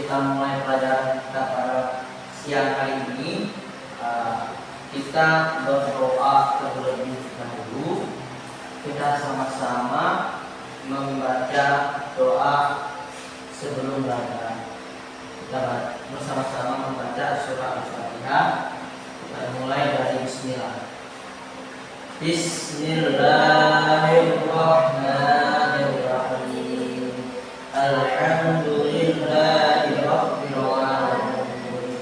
kita mulai pelajaran kita pada siang hari ini, kita berdoa terlebih dahulu. Kita sama-sama membaca doa sebelum belajar. Kita bersama-sama membaca surah Al-Fatihah. Kita mulai dari Bismillah. Bismillahirrahmanirrahim. Alhamdulillahi rabbil alamin.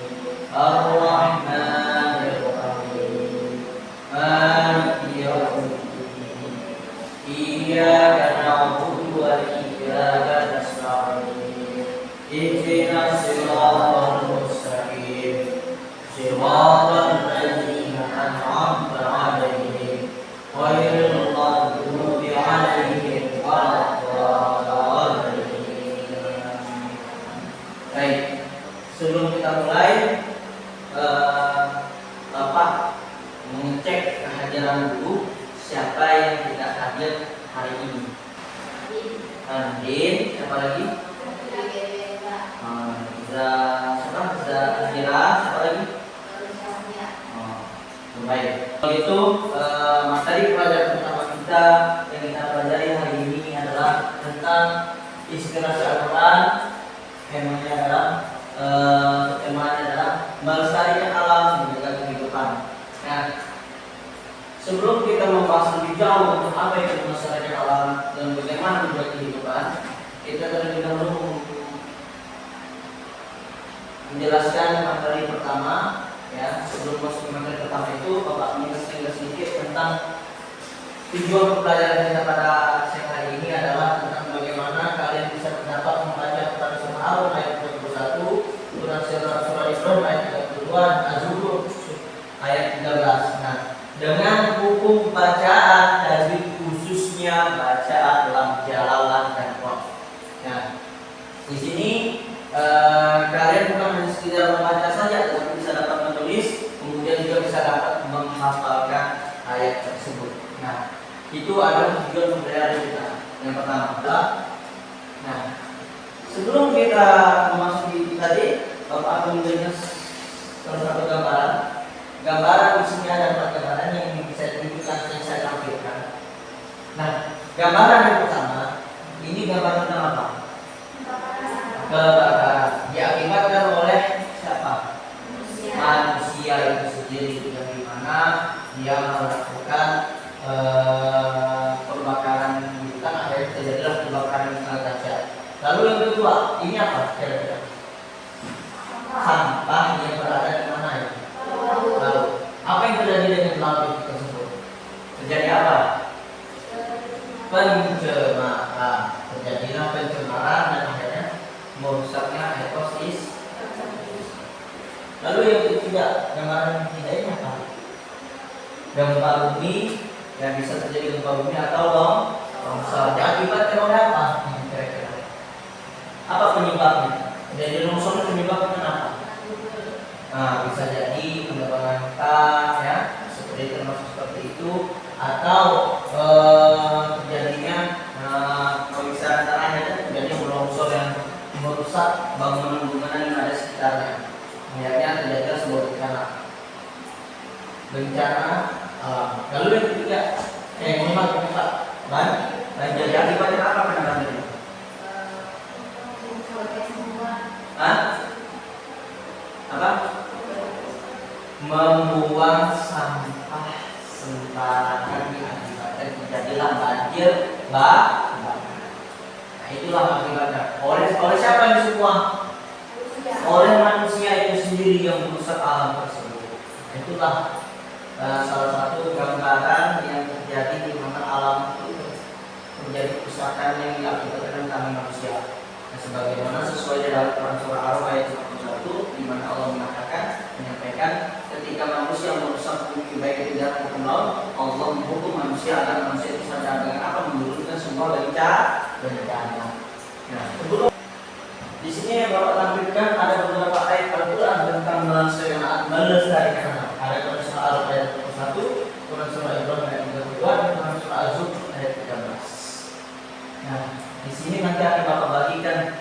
Ar-Rahmanir Rahim. Maliki yaumiddin. Iyyaka na'budu wa iyyaka nasta'in. Ihdinas siratal mustaqim. Siratal ladzina an'amta 'alaihim ghairil maghdubi 'alaihim waladdallin. Baik, sebelum kita mulai, Bapak mengecek kehadiran dulu. Siapa yang tidak hadir hari ini? Andin. Siapa lagi? Siapa lagi? Baik. Kalau itu materi pelajaran pertama kita yang kita pelajari hari ini adalah tentang inspirasi Al-Quran. Temanya adalah melestarikan alam menjaga kehidupan. Nah, sebelum kita membahas lebih jauh tentang apa itu melestarikan alam dan bagaimana menjaga kehidupan, kita terlebih dahulu menjelaskan materi pertama. Ya, sebelum masuk ke materi pertama itu, Bapak menjelaskan sedikit tentang tujuan pembelajaran kita pada siang hari ini adalah tentang bagaimana kalian bisa dapat membaca Quran surah Al ayat 31, Quran surah Ibrahim ayat 32, Az-Zukhruf ayat 13. Nah, dengan hukum bacaan dari khususnya bacaan lam jalalah dan qaf. Nah, di sini kalian bukan hanya sekedar membaca saja, tetapi bisa dapat menulis, kemudian juga bisa dapat menghafalkan ayat tersebut. Nah, itu adalah tujuan pembelajaran kita. Yang pertama adalah, nah, sebelum kita memasuki tadi, Bapak akan memberikan salah satu gambaran. Gambaran di sini ada 4 gambaran yang bisa ditunjukkan yang saya tampilkan. Nah, gambaran yang pertama, ini gambaran tentang apa? Kebakaran diakibatkan oleh siapa? Manusia itu sendiri, yang dimana dia melakukan pembakaran di hutan, akhirnya terjadilah kebakaran yang sangat dahsyat. Lalu yang kedua, ini apa kira-kira? Sampah yang berada di mana ya? Lalu apa yang terjadi dengan laut tersebut? Terjadi apa? Pencemaran. Terjadilah pencemaran dan akhirnya merusaknya ekosistem. Lalu yang ketiga, gambaran yang ketiga ini apa? Gempa bumi, yang bisa terjadi gempa bumi atau longsor. Diakibatkan oleh apa? Kira-kira apa penyebabnya? Jadi longsor penyebabnya kenapa? Nah, bisa jadi penebangan hutan, ya, termasuk seperti itu, atau terjadinya pemisahan tanahnya, terjadi longsor yang merusak bangunan-bangunan yang ada sekitarnya. Akhirnya terjadilah sebuah bencana alam. Lalu yang ketiga, banjir akibatnya apa penanganannya? Apa? Membuang sampah sembarangan diakibatkan terjadilah banjir bandang. Nah, itulah akibatnya. Oleh siapa ini semua? Oleh manusia itu sendiri yang merusak alam tersebut. Itulah salah satu gambaran yang terjadi di mana alam itu menjadi kerusakan yang diakibatkan oleh manusia. Nah, sebagaimana sesuai dalam Quran surah Al ayat 31, di mana Allah menyampaikan ketika manusia merusak bumi baik itu darat maupun laut, Allah menghukum manusia agar manusia itu sadar dengan apa menurunkan semua bencana. Nah, sebelum di sini Bapak tampilkan ada beberapa ayat Al-Quran tentang melestarikan alam. Ada Quran surah Al ayat 31, Quran surah Ibrahim ayat 32, dan Quran surah Az-Zukhruf ayat 13. Nah, di sini nanti akan Bapak bagikan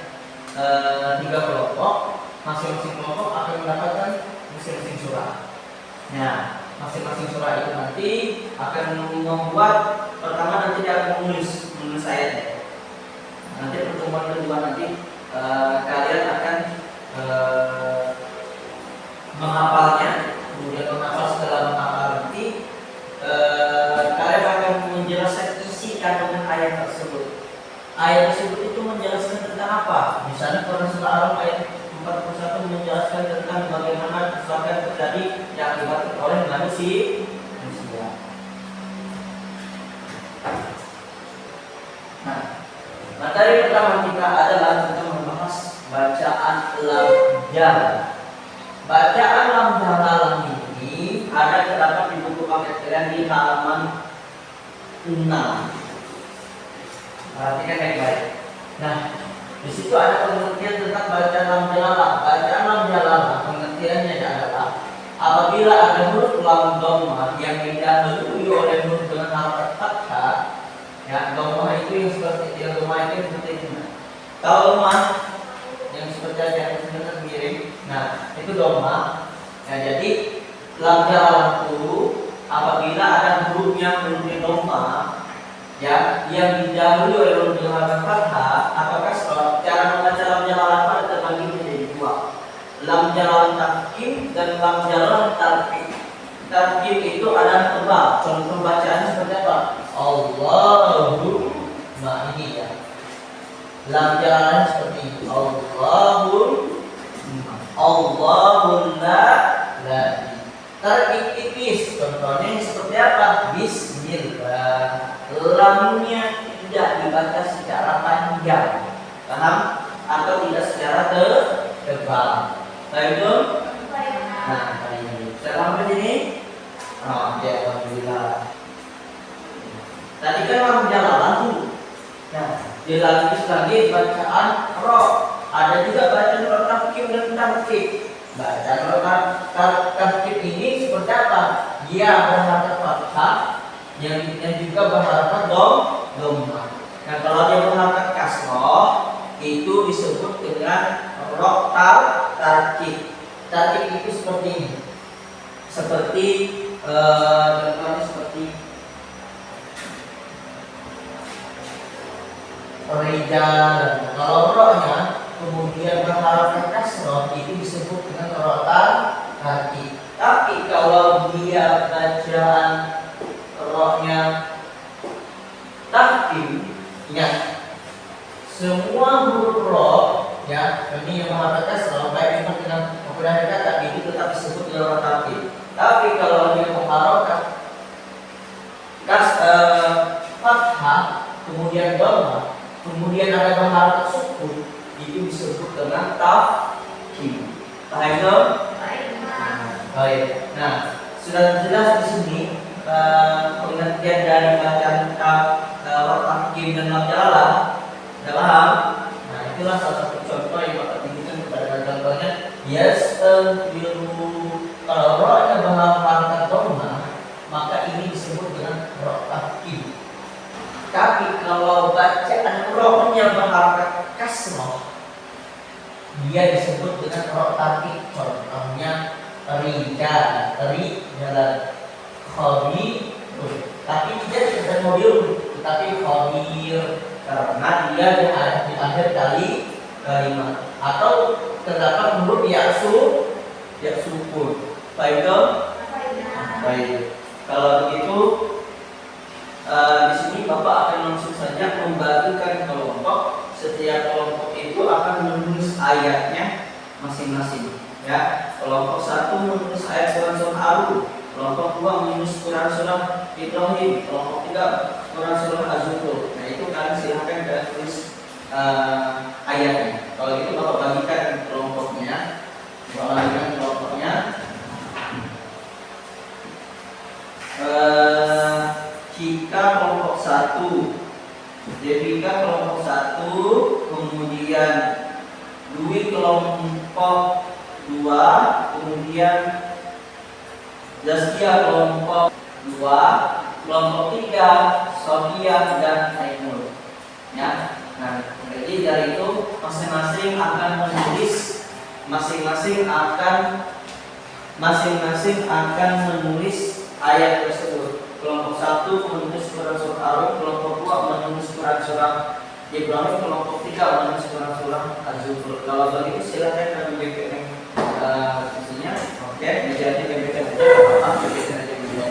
3 kelompok. masing-masing kelompok akan mendapatkan masing-masing surah. Nah, masing-masing surah itu nanti akan membuat, pertama nanti dia akan menulis ayatnya. Nanti pertemuan kedua nanti kalian akan menghafalnya. Kemudian menghafal, setelah menghafal nanti kalian akan menjelaskan isi kandungan ayat tersebut. Ayat tersebut itu menjelaskan tentang apa? Misalnya Quran surah Al-Rum ayat 41 menjelaskan tentang bagaimana kerusakan terjadi yang akibat oleh manusia. Nah, materi pertama kita adalah tentang membahas bacaan lam jalan. Bacaan lam jalan ini ada terdapat di buku paket kalian di halaman 6. Perhatikan baik-baik. Nah, di situ ada pengertian tentang bacaan lam jalalah. Bacaan lam jalalah pengertiannya adalah apabila ada huruf lam dhammah yang didahului oleh huruf dengan harakat fathah, ya dhammah itu yang seperti ini. Kalau dhammah yang seperti yang sebenarnya miring, nah itu dhammah. Ya, jadi lam jalalah itu apabila ada huruf yang berbentuk dhammah, ya, yang didahului oleh huruf dengan harakat fathah, apakah cara membaca lam jalalah pada terbagi menjadi dua, lam jalalah tafkhim dan lam jalalah tarqiq. Tafkhim itu adalah tebal. Contoh bacaannya seperti apa? Allahu, nah ini ya. Lam jalalahnya seperti ini. Allahul la. Tarqiq tipis. Contohnya seperti apa? Bismillah. Lamnya tidak dibaca secara panjang, paham? Atau tidak secara tebal. Baik itu? Nah, baik. Sampai sini? Oh, ya, alhamdulillah. Tadi kan lam jalalah tuh. Nah, dilanjut lagi bacaan ro. Ada juga bacaan ro tafkhim dan tarqiq. Bacaan ro tafkhim ini seperti apa? Dia berharakat fathah, yang juga berharakat dhammah. Nah, kalau dia berharakat kasroh itu disebut dengan ro tarqiq. Tarqiq itu seperti ini. Seperti contohnya seperti rijal. Kalau ro-nya kemudian berharakat kasroh itu disebut dengan ro tarqiq. Tapi kalau dia bacaan ro-nya tafkhim, ya, semua huruf ro, ya, ini yang berharakat kasroh baik memang dengan menggunakan kata itu tetap disebut dengan ro tafkhim. Tapi kalau dia berharakat fathah kemudian dhammah, kemudian ada berharakat sukun, itu disebut dengan tafkhim. Paham itu? Baik. Nah, sudah jelas di sini pengertian dari bacaan tafkhim dan lam jalalah. Sudah paham? Nah, itulah salah satu contoh yang Bapak tunjukkan kepada contohnya. Yastaghfiru. Kalau ro-nya berharakat dhammah, maka ini disebut dengan ro tafkhim. Tapi kalau bacaan ro-nya berharakat kasroh, dia disebut dengan ro tarqiq. Contohnya rijal, khabir. Tapi tidak disebut mobil, tetapi khabir karena dia di akhir kalimat. Atau terdapat huruf ya sukun. Baik itu? Baik. Kalau begitu di sini Bapak akan langsung saja membagikan kelompok. Setiap kelompok itu akan menulis ayatnya masing-masing. Ya, kelompok 1 menulis ayat Quran surah Al-Rum, kelompok 2 menulis Quran surah Ibrahim, kelompok 3 Quran surah Az-Zukhruf. Nah, itu kalian silakan kalian tulis ayatnya. Kalau itu Bapak bagikan kelompoknya. Jika kelompok 1, Devika kelompok 1, kemudian Dwi kelompok 2, kemudian Zaskia kelompok 2, kelompok 3 Sofia dan Ainul. Ya. Nah, jadi dari itu masing-masing akan menulis masing-masing akan menulis ayat tersebut. Kelompok 1 menulis Quran surah Ar-Rum, kelompok 2 menulis Quran surah Ibrahim, kelompok 3 menulis Quran surah Az-Zukhruf. Kalau begitu silakan kami BPM isinya. Oke, jadi BPM aja apa BPM aja dulu.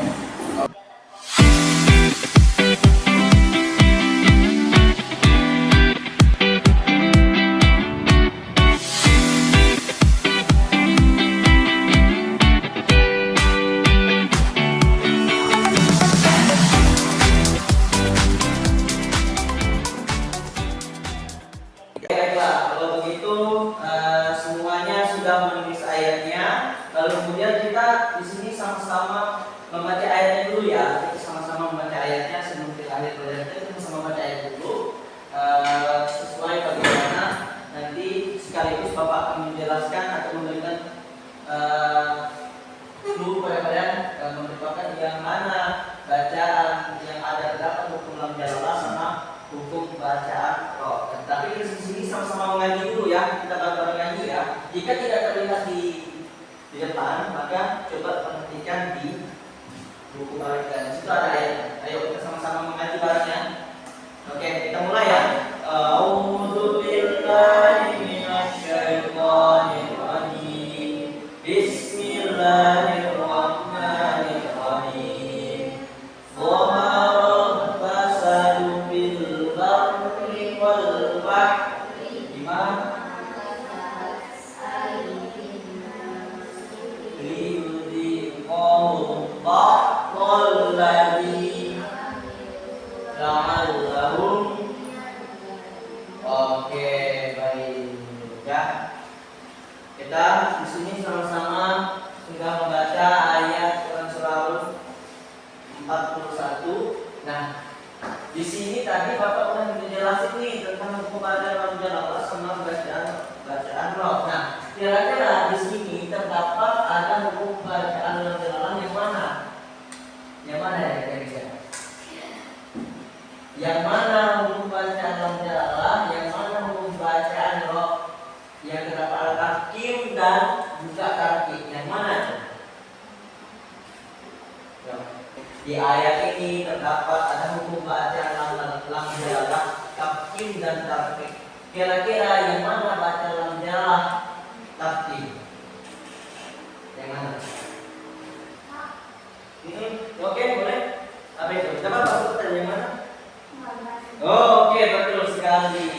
Baiklah, kalau begitu semuanya sudah menulis ayatnya. Lalu kemudian kita di sini sama-sama membaca ayatnya dulu ya. Kita sama-sama membaca ayatnya sebelum kita akhir pelajaran kita sama-sama membaca ayat dulu sesuai bagaimana nanti sekaligus Bapak akan menjelaskan atau memberikan clue pada kalian merupakan yang mana bacaan yang ada terdapat hukum lam jalalah sama hukum bacaan roh. Tapi di sini sama-sama mengaji dulu ya, kita bareng-bareng ngaji ya. Jika tidak terlihat di depan, maka coba perhatikan di buku bacaan. Di situ ada ayat. Ayo kita sama-sama mengaji barengnya. Oke, kita mulai ya. A'udzu billahi minasyaitonir rajim. Bismillahirrahmanirrahim. Oke, baik ya. Kita di sini sama-sama sudah membaca ayat Quran surah Ar-Rum 41. Nah, di sini tadi Bapak udah menjelaskan nih tentang hukum bacaan Allah sama bacaan roh. Nah, kira-kira di sini terdapat ada hukum bacaan Allah yang mana? Yang mana ya kira-kira? Yang mana hukum bacaan Allah, yang mana hukum bacaan roh? Yang terdapat tarkim dan juga tarkib. Yang mana? Di ayat ini terdapat ada hukum bacaan lam jalah, tarkim dan tarkib. Kira-kira yang mana bacaan lam jalah, tarkib? Yang mana? Ini oke, boleh? Apa itu? Dapat maksudnya yang mana? Oke, betul sekali.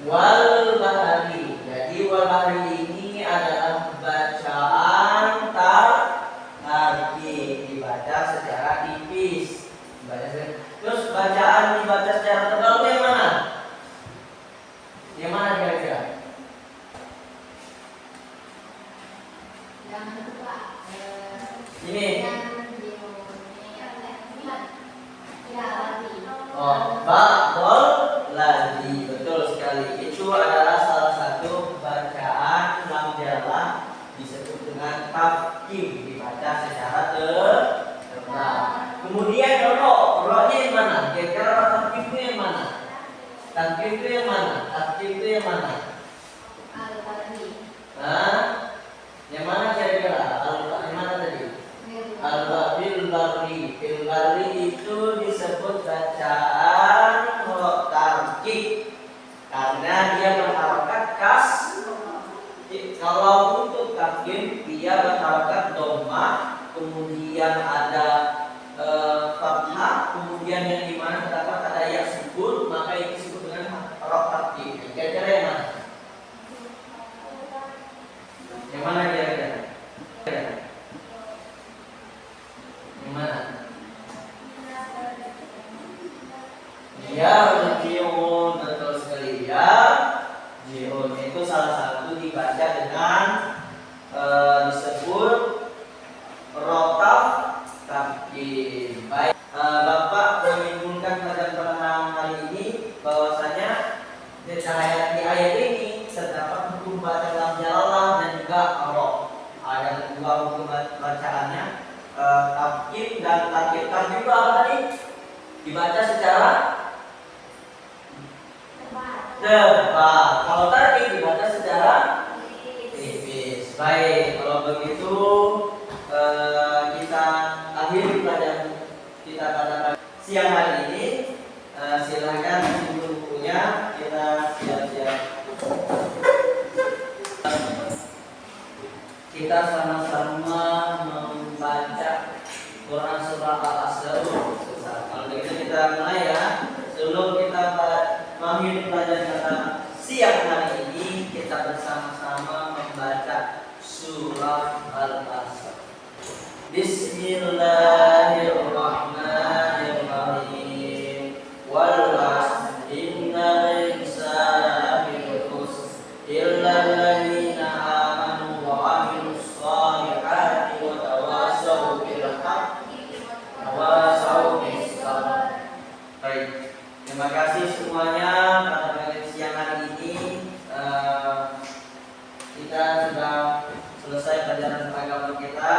Wal bahari. Jadi wal bahari ini adalah bacaan tarkib, dibaca secara tipis. Terus bacaan dibaca secara tebal itu yang mana? Yang mana kira-kira? Yang kedua. Ini. Oh, ba'dol ladzi, betul sekali. Itu adalah salah satu bacaan lam jalah disebut dengan tarkib, dibaca secara tebal. Kemudian rohnya yang mana? Kira-kira tarkib itu yang mana? Tarkib itu yang mana? Tarkib itu yang mana? Hah? Yang mana kira-kira? Yang mana tadi? Al-Bil Bari. Bil Bari itu disebut bacaan tarkib karena dia berharokat kas. Kalau untuk tarkib dia berharokat dhammah, kemudian ada fathah, kemudian yang dimana terdapat ada ya sukun, maka itu disebut dengan roh tarkib. Kira-kira yang mana? Yang mana kira-kira? Yang mana? Ya, jiun, betul sekali ya. Jiun itu salah satu dibaca dengan disebut rotaf tarkib. Baik, Bapak menyimpulkan pada hari ini bahwasanya di ayat ini terdapat hukum baca lam jalallah dan juga roh. Ada dua hukum bacaannya, tarkib dan tarkib. Tarkib itu apa tadi? Dibaca secara tebal. Kalau tarkib dibaca secara kita sama-sama membaca Quran surah Al-Asr. Kalau begitu kita mulai ya. Sebelum kita memahami pelajaran kata siang hari ini, kita bersama-sama membaca surah Al-Asr. Bismillahirrahmanirrahim. Wal 'asr innal insana lafi khusr illa alladziina aamanu wa 'amilus shalihati wa tawassaw bil haqqi wa tawassaw bis sabr. Baik. Terima kasih semuanya pada pagi siang hari ini. Kita sudah selesai pelajaran agama kita.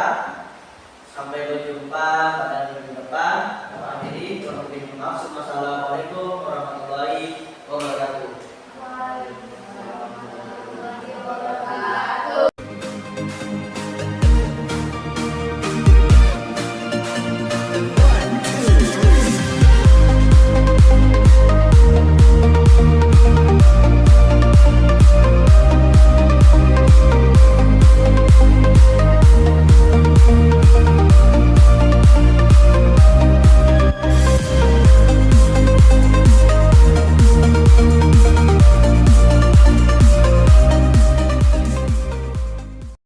Sampai berjumpa pada minggu depan. Akhiri, mohon maaf. Wassalamualaikum